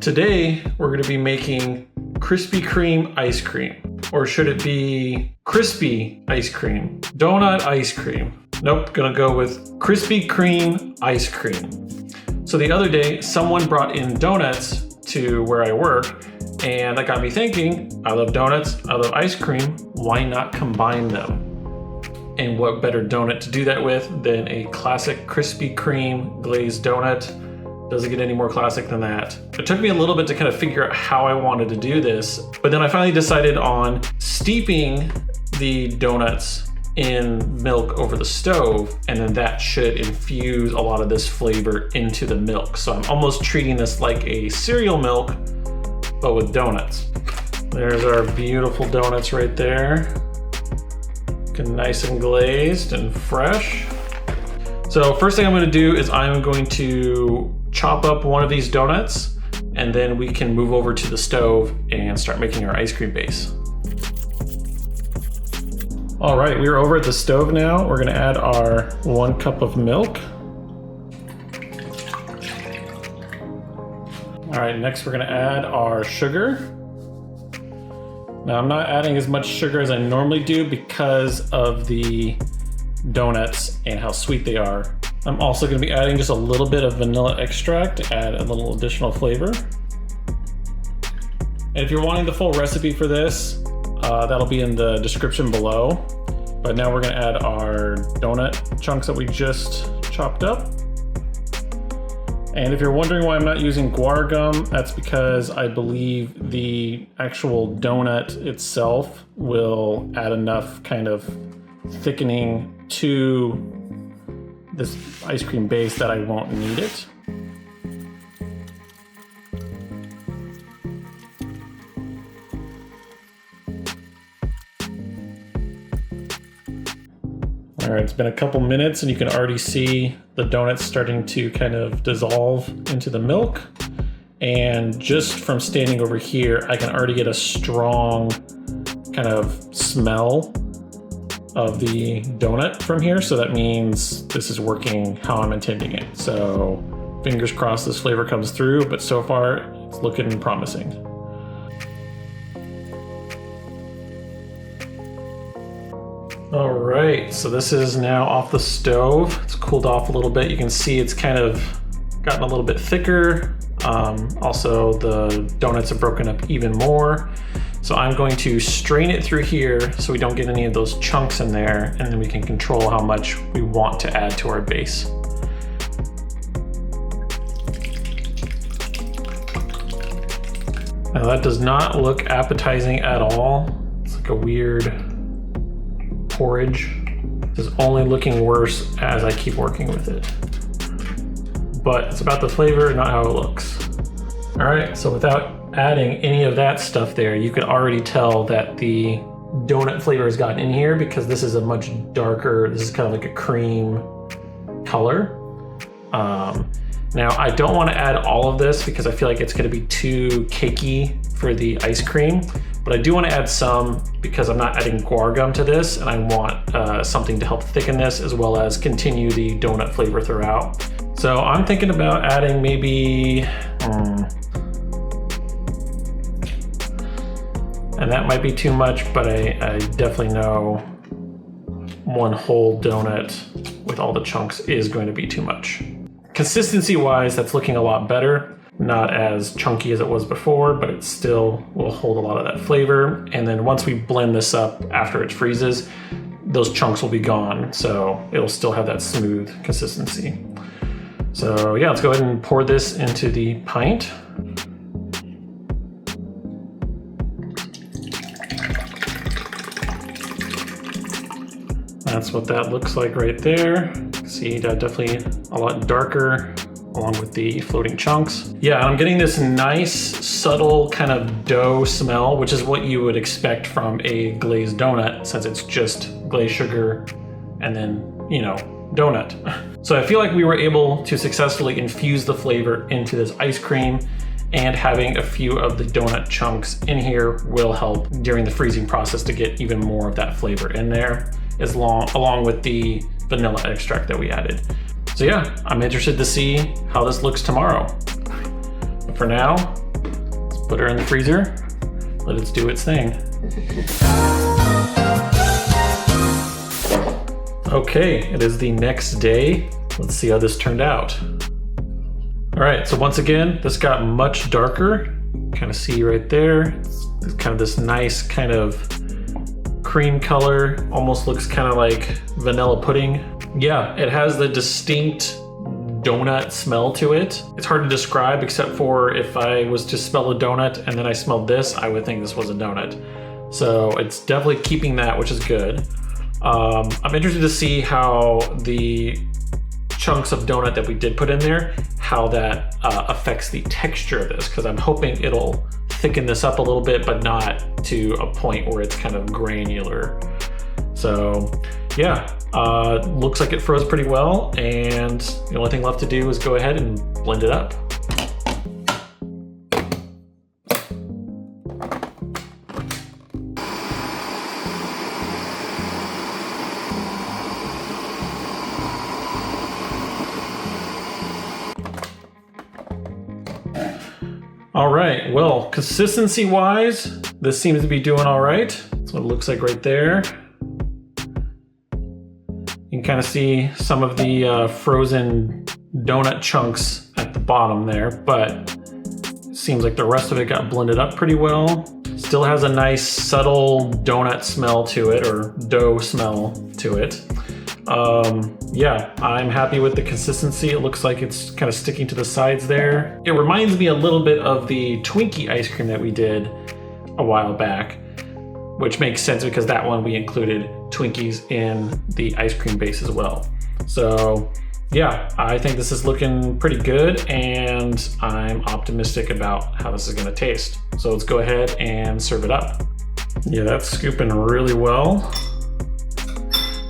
Today, we're gonna be making Krispy Kreme ice cream. Or should it be crispy ice cream? Donut ice cream. Nope, gonna go with Krispy Kreme ice cream. So the other day, someone brought in donuts to where I work, and that got me thinking, I love donuts, I love ice cream, why not combine them? And what better donut to do that with than a classic Krispy Kreme glazed donut? Doesn't get any more classic than that. It took me a little bit to kind of figure out how I wanted to do this, but then I finally decided on steeping the donuts in milk over the stove, and then that should infuse a lot of this flavor into the milk. So I'm almost treating this like a cereal milk, but with donuts. There's our beautiful donuts right there. Looking nice and glazed and fresh. So first thing I'm gonna do is I'm going to chop up one of these donuts, and then we can move over to the stove and start making our ice cream base. All right, we're over at the stove now. We're gonna add our 1 cup of milk. All right, next we're gonna add our sugar. Now I'm not adding as much sugar as I normally do because of the donuts and how sweet they are. I'm also gonna be adding just a little bit of vanilla extract to add a little additional flavor. And if you're wanting the full recipe for this, that'll be in the description below. But now we're gonna add our donut chunks that we just chopped up. And if you're wondering why I'm not using guar gum, that's because I believe the actual donut itself will add enough kind of thickening to this ice cream base that I won't need it. All right, it's been a couple minutes and you can already see the donuts starting to kind of dissolve into the milk. And just from standing over here, I can already get a strong kind of smell of the donut from here. So that means this is working how I'm intending it. So fingers crossed this flavor comes through, but so far it's looking promising. All right, so this is now off the stove. It's cooled off a little bit. You can see it's kind of gotten a little bit thicker. Also, the donuts have broken up even more. So I'm going to strain it through here so we don't get any of those chunks in there, and then we can control how much we want to add to our base. Now that does not look appetizing at all. It's like a weird porridge. This is only looking worse as I keep working with it. But it's about the flavor, not how it looks. All right, so without adding any of that stuff there, you can already tell that the donut flavor has gotten in here because this is a much darker, this is kind of like a cream color. Now I don't want to add all of this because I feel like it's going to be too cakey for the ice cream, but I do want to add some because I'm not adding guar gum to this, and I want something to help thicken this as well as continue the donut flavor throughout. So I'm thinking about adding maybe, and that might be too much, but I definitely know 1 whole donut with all the chunks is going to be too much. Consistency wise, that's looking a lot better. Not as chunky as it was before, but it still will hold a lot of that flavor. And then once we blend this up after it freezes, those chunks will be gone. So it'll still have that smooth consistency. So yeah, let's go ahead and pour this into the pint. That's what that looks like right there. See, definitely a lot darker along with the floating chunks. Yeah, I'm getting this nice, subtle kind of dough smell, which is what you would expect from a glazed donut since it's just glazed sugar and then, you know, donut. So I feel like we were able to successfully infuse the flavor into this ice cream, and having a few of the donut chunks in here will help during the freezing process to get even more of that flavor in there, along with the vanilla extract that we added. So yeah, I'm interested to see how this looks tomorrow. But for now, put her in the freezer, let it do its thing. Okay, it is the next day. Let's see how this turned out. All right, so once again, this got much darker. Kind of see right there. It's kind of this nice kind of cream color. Almost looks kind of like vanilla pudding. Yeah, it has the distinct donut smell to it. It's hard to describe except for if I was to smell a donut and then I smelled this, I would think this was a donut. So it's definitely keeping that, which is good. I'm interested to see how the chunks of donut that we did put in there, how that affects the texture of this, because I'm hoping it'll thicken this up a little bit, but not to a point where it's kind of granular. So yeah, looks like it froze pretty well, and the only thing left to do is go ahead and blend it up. All right, well, consistency wise, this seems to be doing all right. That's what it looks like right there. You can kind of see some of the frozen donut chunks at the bottom there, but it seems like the rest of it got blended up pretty well. Still has a nice subtle donut smell to it, or dough smell to it. Yeah, I'm happy with the consistency. It looks like it's kind of sticking to the sides there. It reminds me a little bit of the Twinkie ice cream that we did a while back, which makes sense because that one we included Twinkies in the ice cream base as well. So yeah, I think this is looking pretty good and I'm optimistic about how this is gonna taste. So let's go ahead and serve it up. Yeah, that's scooping really well.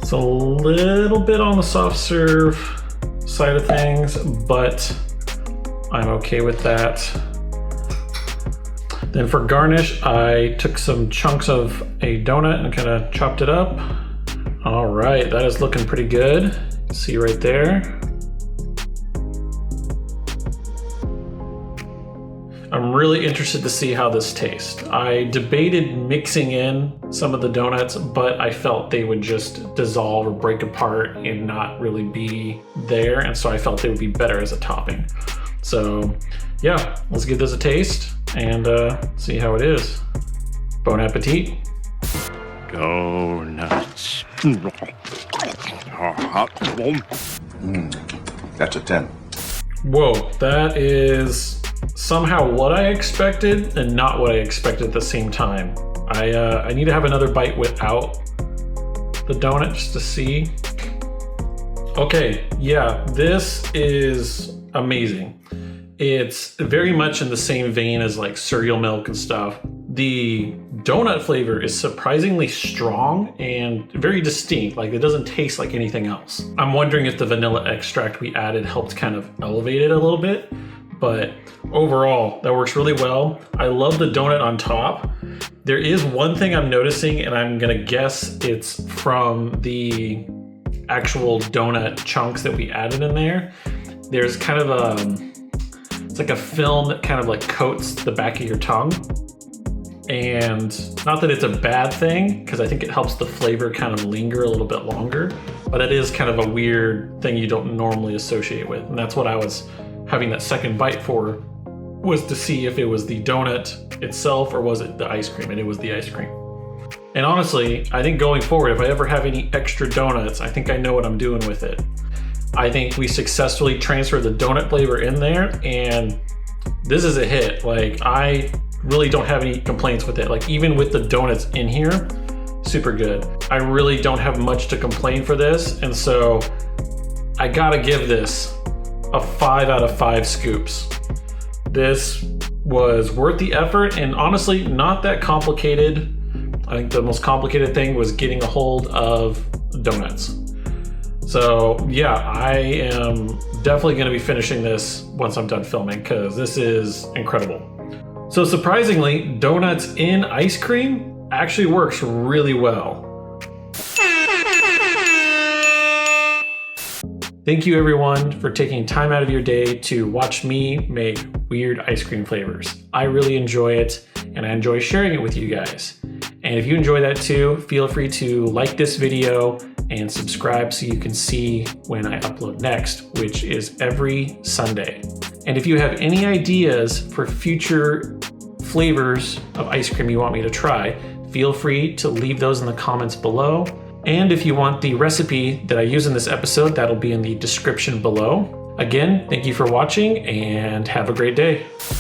It's a little bit on the soft serve side of things, but I'm okay with that. Then for garnish, I took some chunks of a donut and kind of chopped it up. All right, that is looking pretty good. See right there. I'm really interested to see how this tastes. I debated mixing in some of the donuts, but I felt they would just dissolve or break apart and not really be there. And so I felt they would be better as a topping. So yeah, let's give this a taste and see how it is. Bon appetit. Donuts. That's a 10. Whoa, that is somehow what I expected and not what I expected at the same time. I need to have another bite without the donut just to see. Okay, yeah, this is amazing. It's very much in the same vein as like cereal milk and stuff. The donut flavor is surprisingly strong and very distinct. Like it doesn't taste like anything else. I'm wondering if the vanilla extract we added helped kind of elevate it a little bit, but overall that works really well. I love the donut on top. There is one thing I'm noticing, and I'm gonna guess it's from the actual donut chunks that we added in there. There's kind of it's like a film that kind of like coats the back of your tongue. And not that it's a bad thing, because I think it helps the flavor kind of linger a little bit longer, but it is kind of a weird thing you don't normally associate with. And that's what I was having that second bite for, was to see if it was the donut itself or was it the ice cream, and it was the ice cream. And honestly, I think going forward, if I ever have any extra donuts, I think I know what I'm doing with it. I think we successfully transferred the donut flavor in there, and this is a hit. Like, I really don't have any complaints with it. Like, even with the donuts in here, super good. I really don't have much to complain for this, and so I gotta give this a 5 out of 5 scoops. This was worth the effort, and honestly, not that complicated. I think the most complicated thing was getting a hold of donuts. So yeah, I am definitely gonna be finishing this once I'm done filming, because this is incredible. So surprisingly, donuts in ice cream actually works really well. Thank you everyone for taking time out of your day to watch me make weird ice cream flavors. I really enjoy it and I enjoy sharing it with you guys. And if you enjoy that too, feel free to like this video and subscribe so you can see when I upload next, which is every Sunday. And if you have any ideas for future flavors of ice cream you want me to try, feel free to leave those in the comments below. And if you want the recipe that I use in this episode, that'll be in the description below. Again, thank you for watching and have a great day.